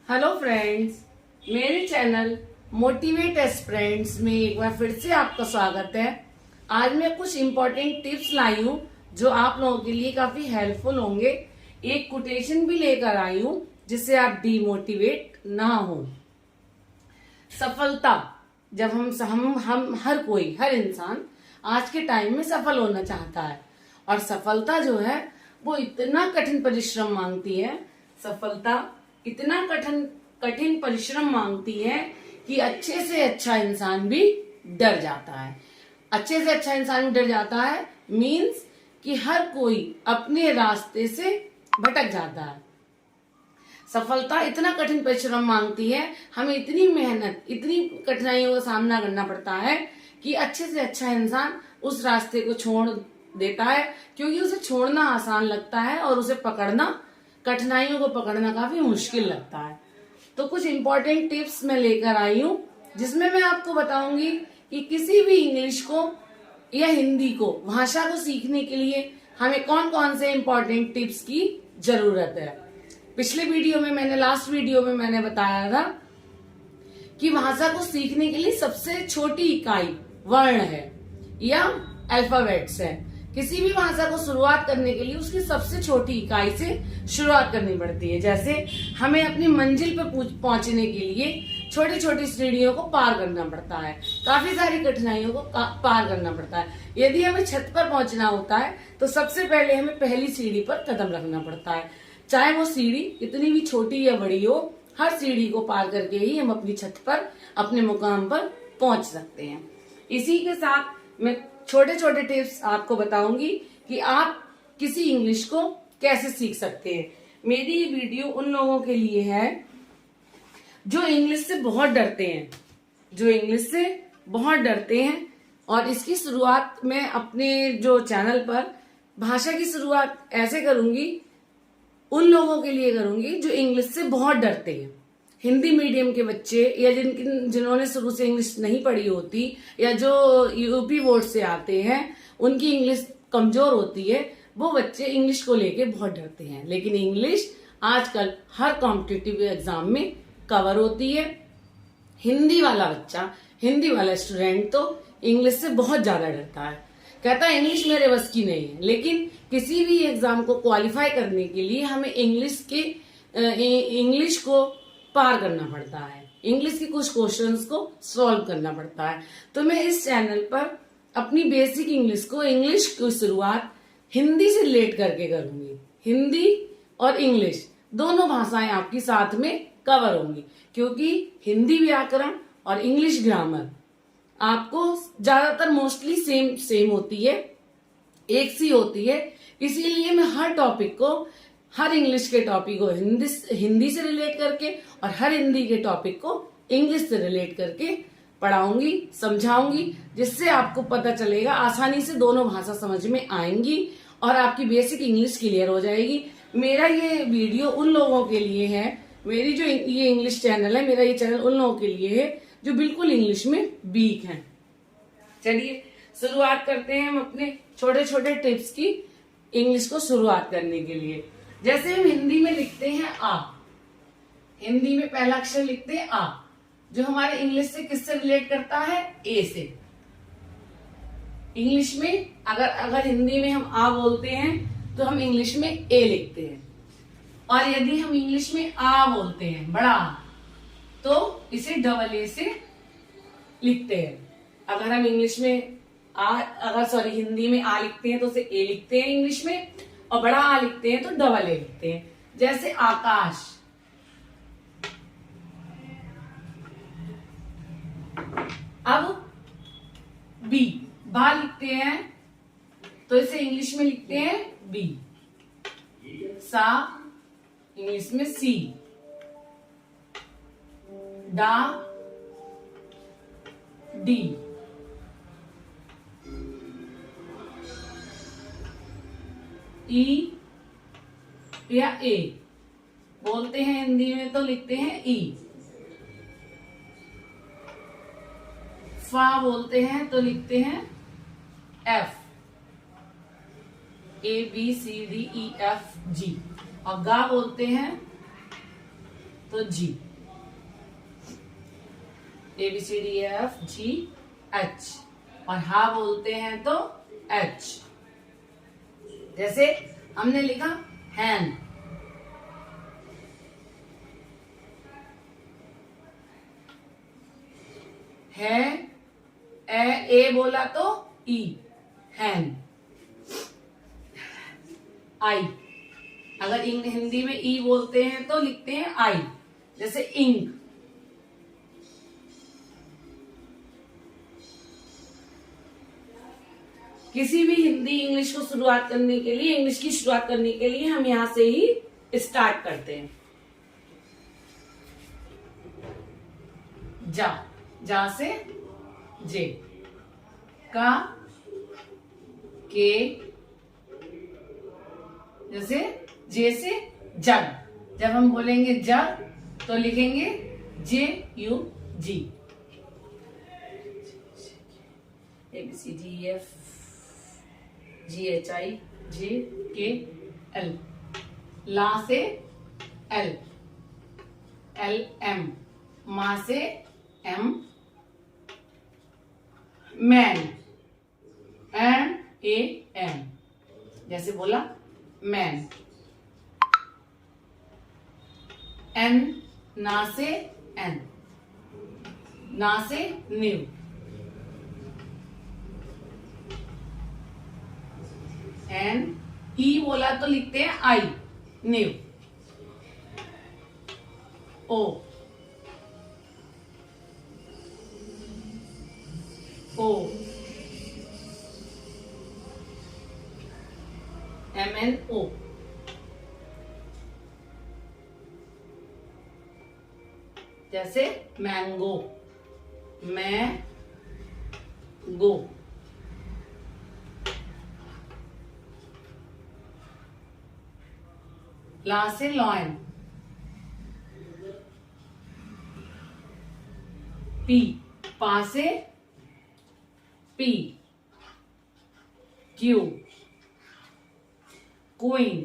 Hello friends, मेरे channel motivate aspirants में एक बार फिर से आपका स्वागत है। आज मैं कुछ इम्पोर्टेंट टिप्स लाई हूँ जो आप लोगों के लिए काफी हेल्पफुल होंगे। एक कोटेशन भी लेकर आई हूँ जिससे आप डीमोटिवेट ना हो। सफलता, जब हम हर इंसान आज के टाइम में सफल होना चाहता है और सफलता जो है वो इतना कठिन परिश्रम मांगती है। सफलता इतना कठिन परिश्रम मांगती है कि अच्छे से अच्छा इंसान भी डर जाता है। अच्छे से अच्छा इंसान भी डर जाता है मीन्स कि हर कोई अपने रास्ते से भटक जाता है। सफलता इतना कठिन परिश्रम मांगती है, हमें इतनी मेहनत, इतनी कठिनाइयों का सामना करना पड़ता है कि अच्छे से अच्छा इंसान उस रास्ते को छोड़ देता है, क्योंकि उसे छोड़ना आसान लगता है और उसे पकड़ना, कठिनाइयों को पकड़ना काफी मुश्किल लगता है। तो कुछ इंपॉर्टेंट टिप्स मैं लेकर आई हूँ जिसमें मैं आपको बताऊंगी कि किसी भी इंग्लिश को या हिंदी को, भाषा को सीखने के लिए हमें कौन कौन से इंपॉर्टेंट टिप्स की जरूरत है। पिछले वीडियो में लास्ट वीडियो में मैंने बताया था कि भाषा को सीखने के लिए सबसे छोटी इकाई वर्ण है या अल्फाबेट्स है। किसी भी भाषा को शुरुआत करने के लिए उसकी सबसे छोटी इकाई से शुरुआत करनी पड़ती है। जैसे हमें अपनी मंजिल पर पहुंचने के लिए छोटी छोटी सीढ़ियों को पार करना पड़ता है, काफी सारी कठिनाइयों को पार करना पड़ता है। यदि हमें छत पर पहुंचना होता है तो सबसे पहले हमें पहली सीढ़ी पर कदम रखना पड़ता है। चाहे वो सीढ़ी कितनी भी छोटी या बड़ी हो, हर सीढ़ी को पार करके ही हम अपनी छत पर, अपने मुकाम पर पहुंच सकते हैं। इसी के साथ मैं छोटे छोटे टिप्स आपको बताऊंगी कि आप किसी इंग्लिश को कैसे सीख सकते हैं। मेरी ये वीडियो उन लोगों के लिए है जो इंग्लिश से बहुत डरते हैं, और इसकी शुरुआत मैं अपने जो चैनल पर भाषा की शुरुआत ऐसे करूंगी, उन लोगों के लिए करूंगी जो इंग्लिश से बहुत डरते हैं। हिंदी मीडियम के बच्चे या जिन्होंने शुरू से इंग्लिश नहीं पढ़ी होती, या जो यूपी बोर्ड से आते हैं, उनकी इंग्लिश कमजोर होती है, वो बच्चे इंग्लिश को लेके बहुत डरते हैं। लेकिन इंग्लिश आजकल हर कॉम्पिटिटिव एग्जाम में कवर होती है। हिंदी वाला स्टूडेंट तो इंग्लिश से बहुत ज्यादा डरता है, कहता है इंग्लिश मेरे बस की नहीं है। लेकिन किसी भी एग्जाम को क्वालिफाई करने के लिए हमें इंग्लिश को पार करना पड़ता है, इंग्लिश के कुछ क्वेश्चंस को सॉल्व करना पड़ता है। तो मैं इस चैनल पर अपनी बेसिक इंग्लिश की शुरुआत हिंदी से रिलेट करके करूंगी। हिंदी और इंग्लिश दोनों भाषाएं आपकी साथ में कवर होंगी, क्योंकि हिंदी व्याकरण और इंग्लिश ग्रामर आपको ज्यादातर मोस्टली सेम होती है, एक सी होती है। इसीलिए मैं हर इंग्लिश के टॉपिक को हिंदी से रिलेट करके और हर हिंदी के टॉपिक को इंग्लिश से रिलेट करके पढ़ाऊंगी, समझाऊंगी, जिससे आपको पता चलेगा, आसानी से दोनों भाषा समझ में आएंगी और आपकी बेसिक इंग्लिश क्लियर हो जाएगी। मेरा ये वीडियो उन लोगों के लिए है, मेरी जो ये इंग्लिश चैनल है, मेरा ये चैनल उन लोगों के लिए है जो बिल्कुल इंग्लिश में वीक हैं। चलिए शुरुआत करते हैं हम अपने छोटे छोटे टिप्स की इंग्लिश को शुरुआत करने के लिए। जैसे हम हिंदी में लिखते हैं आ, हिंदी में पहला अक्षर लिखते हैं आ, जो हमारे इंग्लिश से किससे रिलेट करता है? ए से। इंग्लिश में अगर हिंदी में हम आ बोलते हैं तो हम इंग्लिश में ए लिखते हैं, और यदि हम इंग्लिश में आ बोलते हैं, बड़ा, तो इसे डबल ए से लिखते हैं। अगर हम इंग्लिश में हिंदी में आ लिखते हैं तो उसे ए लिखते हैं इंग्लिश में, और बड़ा आ लिखते हैं तो डबल ए लिखते हैं। जैसे आकाश, अब बी, बा लिखते हैं तो इसे इंग्लिश में लिखते हैं बी। सा इंग्लिश में सी। डा डी। ई या ए बोलते हैं हिंदी में तो लिखते हैं ई। फा बोलते हैं तो लिखते हैं F. A B C D E F G। और गा बोलते हैं तो जी, ABCDEFGH, और हा बोलते हैं तो H। जैसे हमने लिखा हैन, है, ए बोला तो ई, हैन। आई, अगर हिंदी में ई बोलते हैं तो लिखते हैं आई, जैसे इंक। किसी भी हिंदी इंग्लिश को शुरुआत करने के लिए, इंग्लिश की शुरुआत करने के लिए हम यहां से ही स्टार्ट करते हैं। जा, जा से जे, का, के, जैसे जे से जग। जब हम बोलेंगे जग तो लिखेंगे JUG। ABCDEFGHIJKL, ला से L, LM, मा से M, मैन, MAN, जैसे बोला मैन। N, ना से N, ना से न्यू। N, E बोला तो लिखते हैं आई, न्यू। O, O, MNO, जैसे मैंगो, मैंगो। ला से लॉयन, पी, पा से P, Q, queen,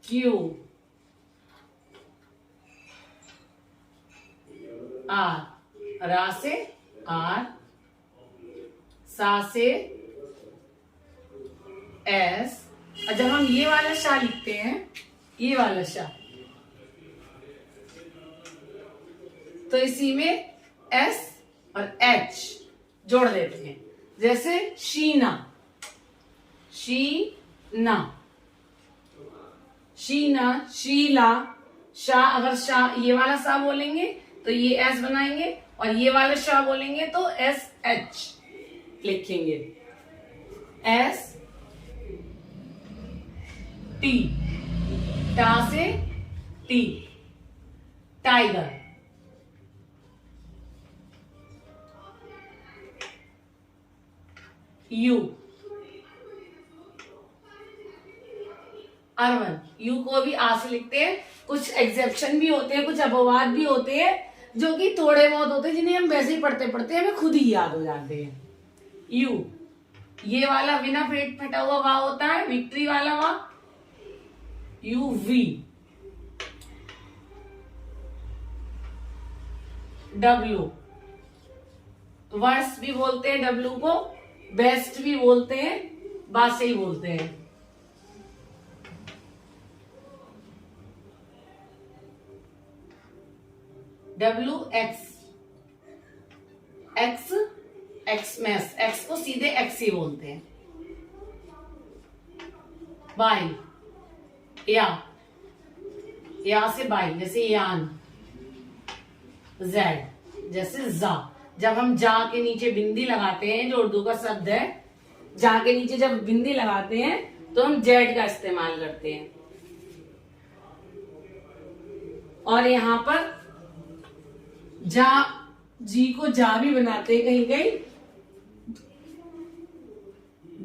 Q, R, रा से आर, सा से एस। और जब हम ये वाला शा लिखते हैं, ये वाला शा, तो इसी में एस और एच जोड़ देते हैं। जैसे शीना, शीना, शीना, शीला, शाह। अगर शाह ये वाला सा बोलेंगे तो ये एस बनाएंगे, और ये वाला शाह बोलेंगे तो SH लिखेंगे। S T, टा से T, tiger. U, urban. You को भी आ से लिखते हैं। कुछ एग्जेप्शन भी होते हैं, कुछ अपवाद भी होते हैं जो कि थोड़े बहुत होते हैं, जिन्हें हम वैसे ही पढ़ते पढ़ते हमें खुद ही याद हो जाते हैं। यू, ये वाला बिना पेट फटा हुआ वाह होता है, विक्ट्री वाला वाह, UV। W, वर्स भी बोलते हैं W को, बेस्ट भी बोलते हैं, बात से ही बोलते हैं। WX, X, एक्समैस, एक्स को सीधे एक्स ही बोलते हैं। बाई, या से बाई, जैसे यान। जेड, जैसे जा। जब हम जा के नीचे बिंदी लगाते हैं, जो उर्दू का शब्द है, जा के नीचे जब बिंदी लगाते हैं तो हम जेड का इस्तेमाल करते हैं। और यहां पर जा, जी को जा भी बनाते हैं कहीं कहीं।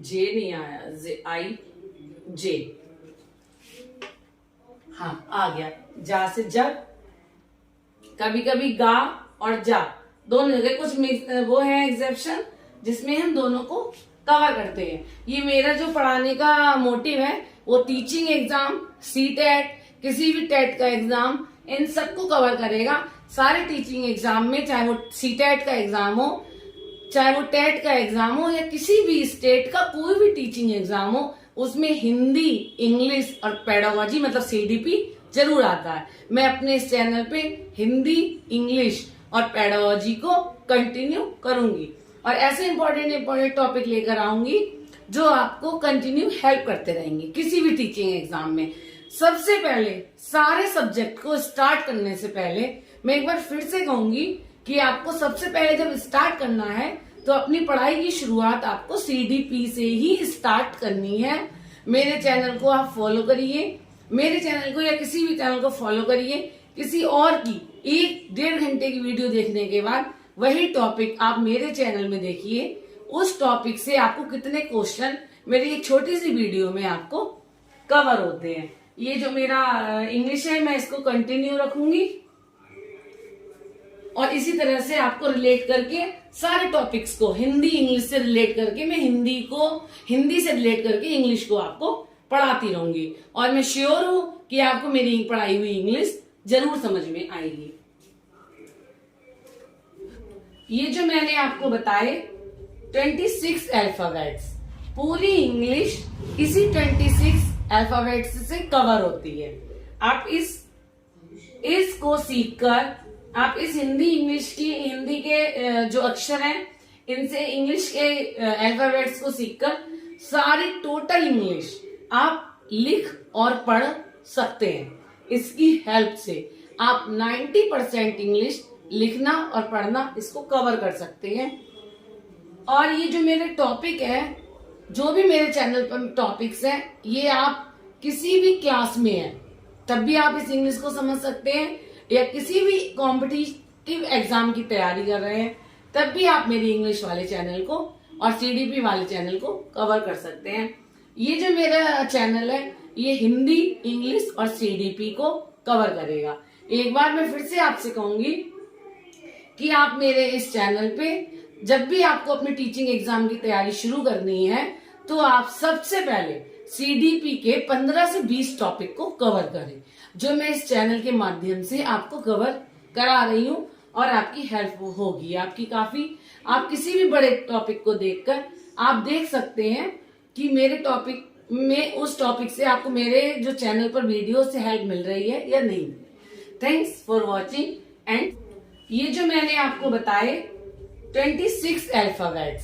जे नहीं आया, जे, आई, जे। हाँ, आ गया। जा से जग। कभी कभी गा और जा दोनों जगह कुछ वो है एग्जेप्शन, जिसमें हम दोनों को कवर करते हैं। ये मेरा जो पढ़ाने का मोटिव है वो टीचिंग एग्जाम, CTET, किसी भी टेट का एग्जाम इन सबको कवर करेगा। सारे टीचिंग एग्जाम में, चाहे वो सीटेट का एग्जाम हो, चाहे वो टेट का एग्जाम हो, या किसी भी स्टेट का कोई भी टीचिंग एग्जाम हो, उसमें हिंदी, इंग्लिश और पेडागोजी मतलब सीडीपी जरूर आता है। मैं अपने इस चैनल पे हिंदी, इंग्लिश और पेडागोजी को कंटिन्यू करूंगी और ऐसे इंपॉर्टेंट टॉपिक लेकर आऊंगी जो आपको कंटिन्यू हेल्प करते रहेंगे किसी भी टीचिंग एग्जाम में। सबसे पहले सारे सब्जेक्ट को स्टार्ट करने से पहले मैं एक बार फिर से कहूंगी कि आपको सबसे पहले जब स्टार्ट करना है तो अपनी पढ़ाई की शुरुआत आपको सीडीपी से ही स्टार्ट करनी है। मेरे चैनल को आप फॉलो करिए, मेरे चैनल को या किसी भी चैनल को फॉलो करिए। किसी और की 1-1.5 घंटे की वीडियो देखने के बाद वही टॉपिक आप मेरे चैनल में देखिए। उस टॉपिक से आपको कितने क्वेश्चन मेरी एक छोटी सी वीडियो में आपको कवर होते हैं। ये जो मेरा इंग्लिश है मैं इसको कंटिन्यू रखूंगी और इसी तरह से आपको रिलेट करके सारे टॉपिक्स को हिंदी इंग्लिश से रिलेट करके मैं हिंदी से रिलेट करके इंग्लिश को आपको पढ़ाती रहूंगी और मैं श्योर हूं कि आपको मेरी पढ़ाई हुई इंग्लिश जरूर समझ में आएगी। ये जो मैंने आपको बताए 26 अल्फाबेट्स, पूरी इंग्लिश इसी 26 अल्फाबेट्स से कवर होती है। आप इसको सीखकर आप इस हिंदी के जो अक्षर हैं इनसे इंग्लिश के अल्फाबेट्स को सीखकर सारी टोटल इंग्लिश आप लिख और पढ़ सकते हैं। इसकी हेल्प से आप 90% इंग्लिश लिखना और पढ़ना इसको कवर कर सकते हैं। और ये जो मेरे टॉपिक है, जो भी मेरे चैनल पर टॉपिक्स हैं, ये आप किसी भी क्लास में है तब भी आप इस इंग्लिश को समझ सकते हैं, या किसी भी कॉम्पिटिटिव एग्जाम की तैयारी कर रहे हैं तब भी आप मेरे इंग्लिश वाले चैनल को और सीडीपी वाले चैनल को कवर कर सकते हैं। ये जो मेरा चैनल है ये हिंदी, इंग्लिश और सीडीपी को कवर करेगा। एक बार मैं फिर से आपसे कहूंगी कि आप मेरे इस चैनल पे जब भी आपको अपनी टीचिंग एग्जाम की तैयारी शुरू करनी है तो आप सबसे पहले सीडीपी के 15 से 20 टॉपिक को कवर करें, जो मैं इस चैनल के माध्यम से आपको कवर करा रही हूँ और आपकी हेल्प होगी आपकी काफी। आप किसी भी बड़े टॉपिक को देखकर आप देख सकते हैं कि मेरे टॉपिक में उस टॉपिक से आपको मेरे जो चैनल पर वीडियो से हेल्प मिल रही है या नहीं। Thanks for watching. एंड ये जो मैंने आपको बताए 26 अल्फाबेट्स,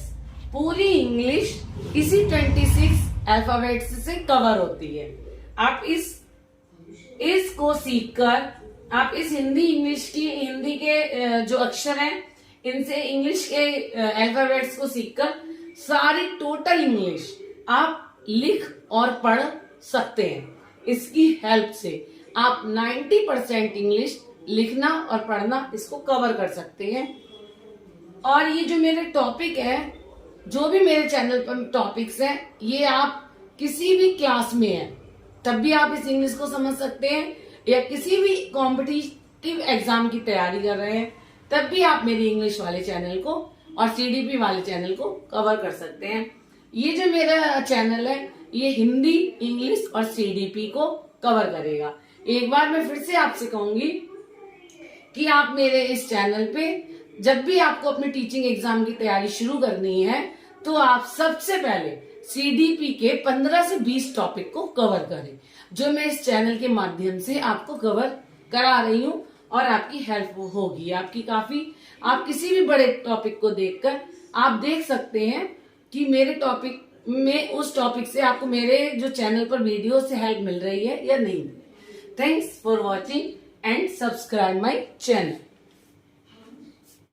पूरी इंग्लिश इसी 26 अल्फाबेट्स से कवर होती है। आप इसको सीखकर आप इस हिंदी के जो अक्षर हैं इनसे इंग्लिश के अल्फाबेट्स को सीखकर सारी टोटल इंग्लिश आप लिख और पढ़ सकते हैं। इसकी हेल्प से आप 90% इंग्लिश लिखना और पढ़ना इसको कवर कर सकते हैं। और ये जो मेरे टॉपिक है, जो भी मेरे चैनल पर टॉपिक्स हैं, ये आप किसी भी क्लास में है तब भी आप इस इंग्लिश को समझ सकते हैं, या किसी भी कॉम्पिटिटिव एग्जाम की तैयारी कर रहे हैं तब भी आप मेरे इंग्लिश वाले चैनल को और सीडीपी वाले चैनल को कवर कर सकते हैं। ये जो मेरा चैनल है ये हिंदी, इंग्लिश और सीडीपी को कवर करेगा। एक बार मैं फिर से आपसे कहूंगी कि आप मेरे इस चैनल पे जब भी आपको अपनी टीचिंग एग्जाम की तैयारी शुरू करनी है तो आप सबसे पहले सीडीपी के 15 से 20 टॉपिक को कवर करें, जो मैं इस चैनल के माध्यम से आपको कवर करा रही हूँ और आपकी हेल्प होगी आपकी काफी। आप किसी भी बड़े टॉपिक को देखकर आप देख सकते हैं कि मेरे टॉपिक में उस टॉपिक से आपको मेरे जो चैनल पर वीडियो से हेल्प मिल रही है या नहीं। Thanks for watching and subscribe my channel.